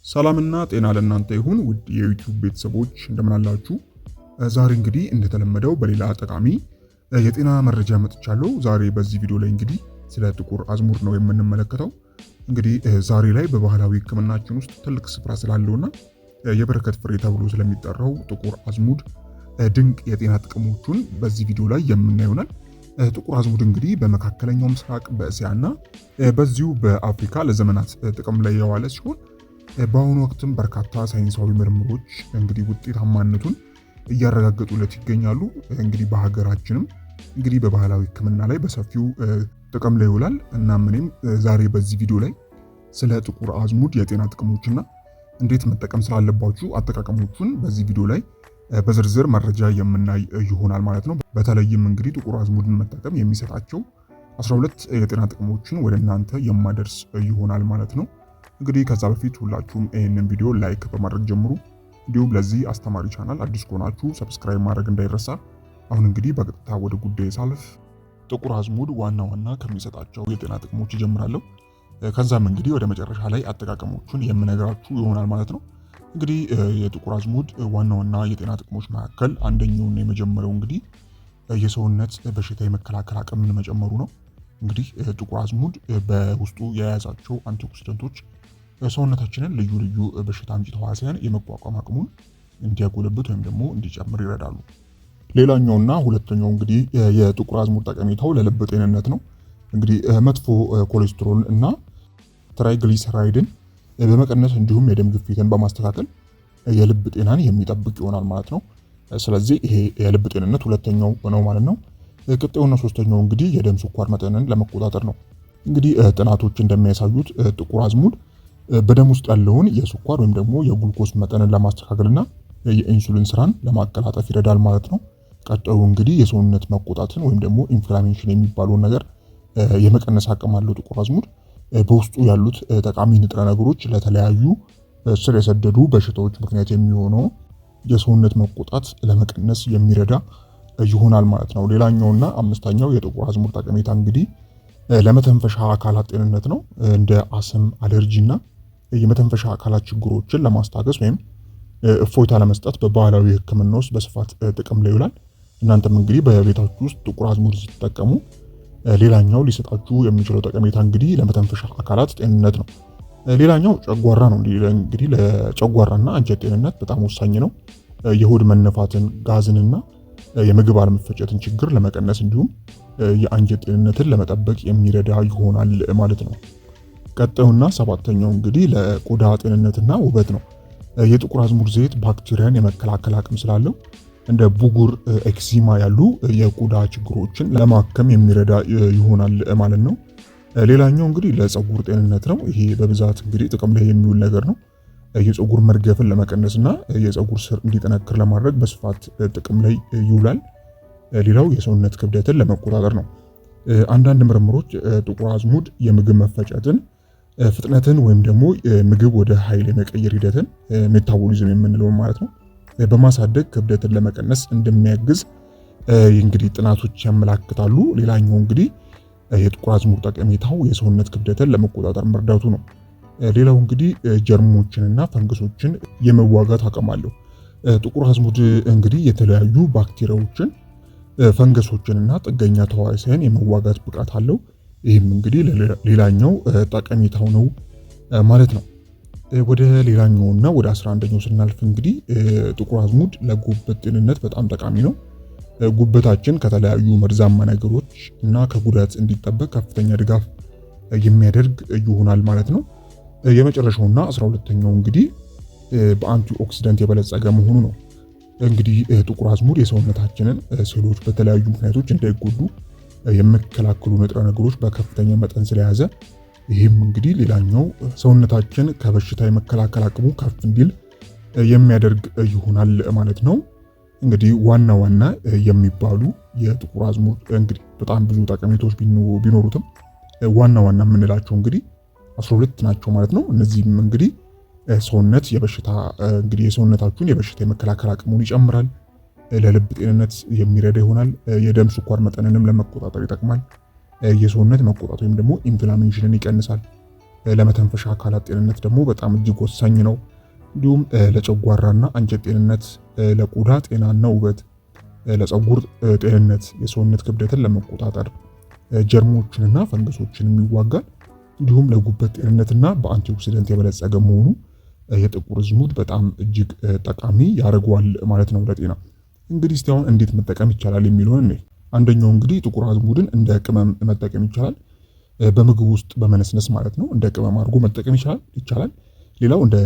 ሰላምና ጤና ለእናንተ ይሁን ውድ የዩቲዩብ ቤተሰቦች እንደምን አላችሁ? ዛሬ እንግዲህ እንደተለመደው በሌላ ጠቃሚ የጤና መረጃ መጥቻለሁ። ዛሬ በዚህ ቪዲዮ ላይ እንግዲህ ስለ ጥቁር አዝሙድ ነው የምንመለከተው። እንግዲህ ዛሬ ላይ በባህላዊ ሕክምናችን ውስጥ ትልቅ ስፍራ ስላለውና የበረከት ፍሬ ተብሎ ስለሚጠራው ጥቁር አዝሙድ ድንቅ የጤና ጥቅሞቹን በዚህ ቪዲዮ ላይ የምናየው ይሆናል። ጥቁር አዝሙድ እንግዲህ በመካከለኛው ምስራቅ በእስያና በዚሁ በአፍሪካ ለዘመናት ጥቅም ላይ የዋለ ሲሆን በአሁኑ ወቅትም በርካታ ሳይንሳዊ ምርምሮች እንግዲህ ውጤታማነቱን እያረጋገጡለት ይገኛሉ። እንግዲህ በሀገራችንም እንግዲህ በባህላዊ ሕክምና ላይ በሰፊው ጥቅም ላይ ይውላል። እናም እኔም ዛሬ በዚህ ቪዲዮ ላይ ስለ ጥቁር አዝሙድ የጤና ጥቅሞችና እንዴት መጠቀም ስላለባችሁ አጠቃቀሞቹን በዚህ ቪዲዮ ላይ በዝርዝር መረጃ የምናይ ይሆናል ማለት ነው። በተለይም እንግዲህ ጥቁር አዝሙድን መጠቀም የሚሰጣቸው 12 የጤና ጥቅሞችን ወደ እናንተ የማደርስ ይሆናል ማለት ነው። እንግዲህ ከዛ በፊት ሁላችሁም ይህንን ቪዲዮ ላይክ በማድረግ ጀምሩ። እንዲሁም ለዚህ አስተማሪ ቻናል አዲስ ከሆናችሁ ሰብስክራይብ ማድረግ እንዳይረሳ። አሁን እንግዲህ በቀጥታ ወደ ጉዳይ ሳልፍ ጥቁር አዝሙድ ዋና ዋና ከሚሰጣቸው የጤና ጥቅሞች ይጀምራለሁ። ከዛም እንግዲህ ወደ መጨረሻ ላይ አጠቃቀሞቹን የምነግራችሁ ይሆናል ማለት ነው። እንግዲህ የጥቁር አዝሙድ ዋና ዋና የጤና ጥቅሞች መካከል አንደኛውና የመጀመሪያው እንግዲህ የሰውነት በሽታ የመከላከል አቅምን መጨመሩ ነው። እንግዲህ ጥቁር አዝሙድ በውስጡ የያዛቸው አንቲኦክሲደንቶች ሰውነታችንን ልዩ ልዩ በሽታ አምጪ ተዋሲያን የመቋቋም አቅሙን እንዲያጎለብት ወይም ደግሞ እንዲጨምር ይረዳሉ። ሌላኛውና ሁለተኛው እንግዲህ የጥቁር አዝሙድ ጠቀሜታው ለልብ ጤንነት ነው። እንግዲህ መጥፎ ኮሌስትሮል እና ትራይግሊሰራይድን በመቀነስ እንዲሁም የደም ግፊትን በማስተካከል የልብ ጤናን የሚጠብቅ ይሆናል ማለት ነው። ስለዚህ ይሄ የልብ ጤንነት ሁለተኛው ነው ማለት ነው። ቀጣዩና ሶስተኛው እንግዲህ የደም ስኳር መጠንን ለመቆጣጠር ነው። እንግዲህ ጥናቶች እንደሚያሳዩት ጥቁር አዝሙድ በደም ውስጥ ያለውን የስኳር ወይም ደግሞ የግሉኮስ መጠንን ለማስተካከልና የኢንሱሊን ስራን ለማቀላጠፍ ይረዳል ማለት ነው። ቀጣዩ እንግዲህ የሰውነት መቆጣትን ወይም ደግሞ ኢንፍላሜሽን የሚባለውን ነገር የመቀነስ አቅም አለው ጥቁር አዝሙድ። በውስጡ ያሉት ጠቃሚ ንጥረ ነገሮች ለተለያዩ ስር የሰደዱ በሽታዎች ምክንያት የሚሆነው የሰውነት መቆጣት ለመቀነስ የሚረዳ ይሆናል ማለት ነው። ሌላኛውና አምስተኛው የጥቁር አዝሙድ ጠቀሜታ እንግዲህ ለመተንፈሻ አካላት ጤንነት ነው። እንደ አስም፣ አለርጂና የመተንፈሻ አካላት ችግሮችን ለማስታገስ ወይም እፎይታ ለመስጠት በባህላዊ ሕክምና ውስጥ በስፋት ጥቅም ላይ ይውላል። እናንተም እንግዲህ በቤታችሁ ውስጥ ጥቁር አዝሙድ ስትጠቀሙ ሌላኛው ሊሰጣችሁ የሚችለው ጠቀሜታ እንግዲህ ለመተንፈሻ አካላት ጤንነት ነው። ሌላኛው ጨጓራ ነው። እንግዲህ ለጨጓራና አንጀት ጤንነት በጣም ወሳኝ ነው። የሆድ መነፋትን፣ ጋዝንና የምግብ አለመፈጨትን ችግር ለመቀነስ እንዲሁም የአንጀት ጤንነትን ለመጠበቅ የሚረዳ ይሆናል ማለት ነው። ቀጣዩና ሰባተኛው እንግዲህ ለቆዳ ጤንነትና ውበት ነው። የጥቁር አዝሙድ ዘይት ባክቴሪያን የመከላከል አቅም ስላለው እንደ ቡጉር፣ ኤክዚማ ያሉ የቆዳ ችግሮችን ለማከም የሚረዳ ይሆናል ማለት ነው። ሌላኛው እንግዲህ ለፀጉር ጤንነት ነው። ይሄ በብዛት እንግዲህ ጥቅም ላይ የሚውል ነገር ነው። የፀጉር መርገፍን ለመቀነስና የፀጉር ስር እንዲጠነክር ለማድረግ በስፋት ጥቅም ላይ ይውላል። ሌላው የሰውነት ክብደትን ለመቆጣጠር ነው። አንዳንድ ምርምሮች ጥቁር አዝሙድ የምግብ መፈጨትን ፍጥነትን ወይም ደግሞ ምግብ ወደ ኃይል የመቀየር ሂደትን ሜታቦሊዝም የምንለው ማለት ነው በማሳደግ ክብደትን ለመቀነስ እንደሚያግዝ እንግዲህ ጥናቶች ያመላክታሉ። ሌላኛው እንግዲህ የጥቁር አዝሙድ ጠቀሜታው የሰውነት ክብደትን ለመቆጣጠር መርዳቱ ነው። ሌላው እንግዲህ ጀርሞችንና ፈንገሶችን የመዋጋት አቅም አለው። ጥቁር አዝሙድ እንግዲህ የተለያዩ ባክቴሪያዎችን፣ ፈንገሶችንና ጥገኛ ተዋሲያን የመዋጋት ብቃት አለው። ይህም እንግዲህ ሌላኛው ጠቀሜታው ነው ማለት ነው። ወደ ሌላኛውና ወደ 11ኛው ስናልፍ እንግዲህ ጥቁር አዝሙድ ለጉበት ጤንነት በጣም ጠቃሚ ነው። ጉበታችን ከተለያዩ መርዛማ ነገሮች እና ከጉዳት እንዲጠበቅ ከፍተኛ ድጋፍ የሚያደርግ ይሆናል ማለት ነው። የመጨረሻውና 12ኛው እንግዲህ በአንቲ ኦክሲደንት የበለጸገ መሆኑ ነው። እንግዲህ ጥቁር አዝሙድ የሰውነታችንን ሴሎች በተለያዩ ምክንያቶች እንዳይጎዱ የሚከላከሉ ንጥረ ነገሮች በከፍተኛ መጠን ስለያዘ ይህም እንግዲህ ሌላኛው ሰውነታችን ከበሽታ የመከላከል አቅሙ ከፍ እንዲል የሚያደርግ ይሆናል ማለት ነው። እንግዲህ ዋና ዋና የሚባሉ የጥቁር አዝሙድ እንግዲህ በጣም ብዙ ጠቀሜታዎች ቢኖሩትም ዋና ዋና የምንላቸው እንግዲህ 12 ናቸው ማለት ነው። እነዚህም እንግዲህ ሰውነት እንግዲህ የሰውነታችሁን የበሽታ የመከላከል አቅሙን ይጨምራል። ለልብ ጤንነት የሚረዳ ይሆናል። የደም ስኳር መጠንንም ለመቆጣጠር ይጠቅማል። የሰውነት መቆጣት ወይም ደግሞ ኢንፍላሜሽንን ይቀንሳል። ለመተንፈሻ አካላት ጤንነት ደግሞ በጣም እጅግ ወሳኝ ነው። እንዲሁም ለጨጓራና አንጀት ጤንነት፣ ለቆዳ ጤናና ውበት፣ ለፀጉር ጤንነት፣ የሰውነት ክብደትን ለመቆጣጠር፣ ጀርሞችንና ፈንገሶችን ይዋጋል። እንዲሁም ለጉበት ጤንነትና በአንቲኦክሲደንት የበለጸገ መሆኑ የጥቁር አዝሙድ በጣም እጅግ ጠቃሚ ያደርገዋል ማለት ነው ለጤና። እንግዲህ እስቲ አሁን እንዴት መጠቀም ይቻላል የሚለውን እኔ አንደኛው እንግዲህ ጥቁር አዝሙድን እንደ ቅመም መጠቀም ይቻላል። በምግብ ውስጥ በመነስነስ ማለት ነው። እንደ ቅመም አድርጎ መጠቀም ይቻላል። ሌላው እንደ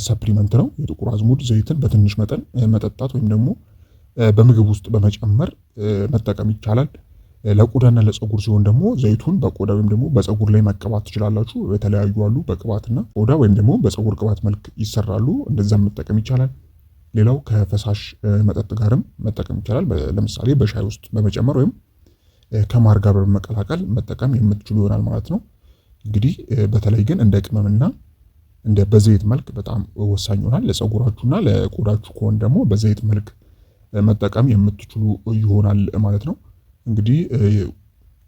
ሰፕሊመንት ነው። የጥቁር አዝሙድ ዘይትን በትንሽ መጠን መጠጣት ወይም ደግሞ በምግብ ውስጥ በመጨመር መጠቀም ይቻላል። ለቆዳና ለፀጉር ሲሆን ደግሞ ዘይቱን በቆዳ ወይም ደግሞ በፀጉር ላይ መቀባት ትችላላችሁ። የተለያዩ አሉ በቅባትና ቆዳ ወይም ደግሞ በፀጉር ቅባት መልክ ይሰራሉ። እንደዛም መጠቀም ይቻላል። ሌላው ከፈሳሽ መጠጥ ጋርም መጠቀም ይቻላል። ለምሳሌ በሻይ ውስጥ በመጨመር ወይም ከማር ጋር በመቀላቀል መጠቀም የምትችሉ ይሆናል ማለት ነው። እንግዲህ በተለይ ግን እንደ ቅመምና እንደ በዘይት መልክ በጣም ወሳኝ ይሆናል። ለፀጉራችሁና ለቆዳችሁ ከሆነ ደግሞ በዘይት መልክ መጠቀም የምትችሉ ይሆናል ማለት ነው። እንግዲህ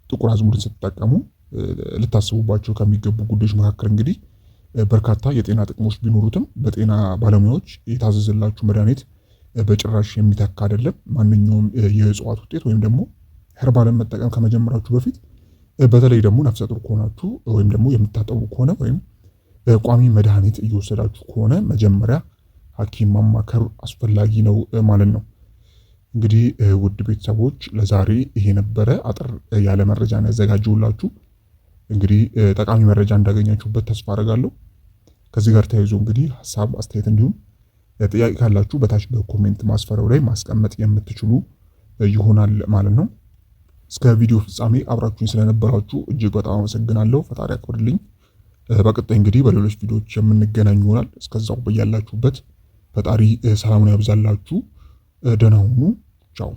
ጥቁር አዝሙድን ስትጠቀሙ ልታስቡባቸው ከሚገቡ ጉዳዮች መካከል እንግዲህ በርካታ የጤና ጥቅሞች ቢኖሩትም በጤና ባለሙያዎች የታዘዘላችሁ መድኃኒት በጭራሽ የሚተካ አይደለም። ማንኛውም የእጽዋት ውጤት ወይም ደግሞ ሄርባልን መጠቀም ከመጀመራችሁ በፊት በተለይ ደግሞ ነፍሰ ጡር ከሆናችሁ ወይም ደግሞ የምታጠቡ ከሆነ ወይም ቋሚ መድኃኒት እየወሰዳችሁ ከሆነ መጀመሪያ ሐኪም ማማከር አስፈላጊ ነው ማለት ነው። እንግዲህ ውድ ቤተሰቦች ለዛሬ ይሄ ነበረ አጠር ያለ መረጃ ነው ያዘጋጀሁላችሁ። እንግዲህ ጠቃሚ መረጃ እንዳገኛችሁበት ተስፋ አደርጋለሁ። ከዚህ ጋር ተያይዞ እንግዲህ ሀሳብ፣ አስተያየት እንዲሁም ጥያቄ ካላችሁ በታች በኮሜንት ማስፈሪያው ላይ ማስቀመጥ የምትችሉ ይሆናል ማለት ነው። እስከ ቪዲዮ ፍጻሜ አብራችሁኝ ስለነበራችሁ እጅግ በጣም አመሰግናለሁ። ፈጣሪ ያክብርልኝ። በቀጣይ እንግዲህ በሌሎች ቪዲዮዎች የምንገናኝ ይሆናል። እስከዛው በያላችሁበት ፈጣሪ ሰላሙን ያብዛላችሁ። ደህና ሁኑ። ቻው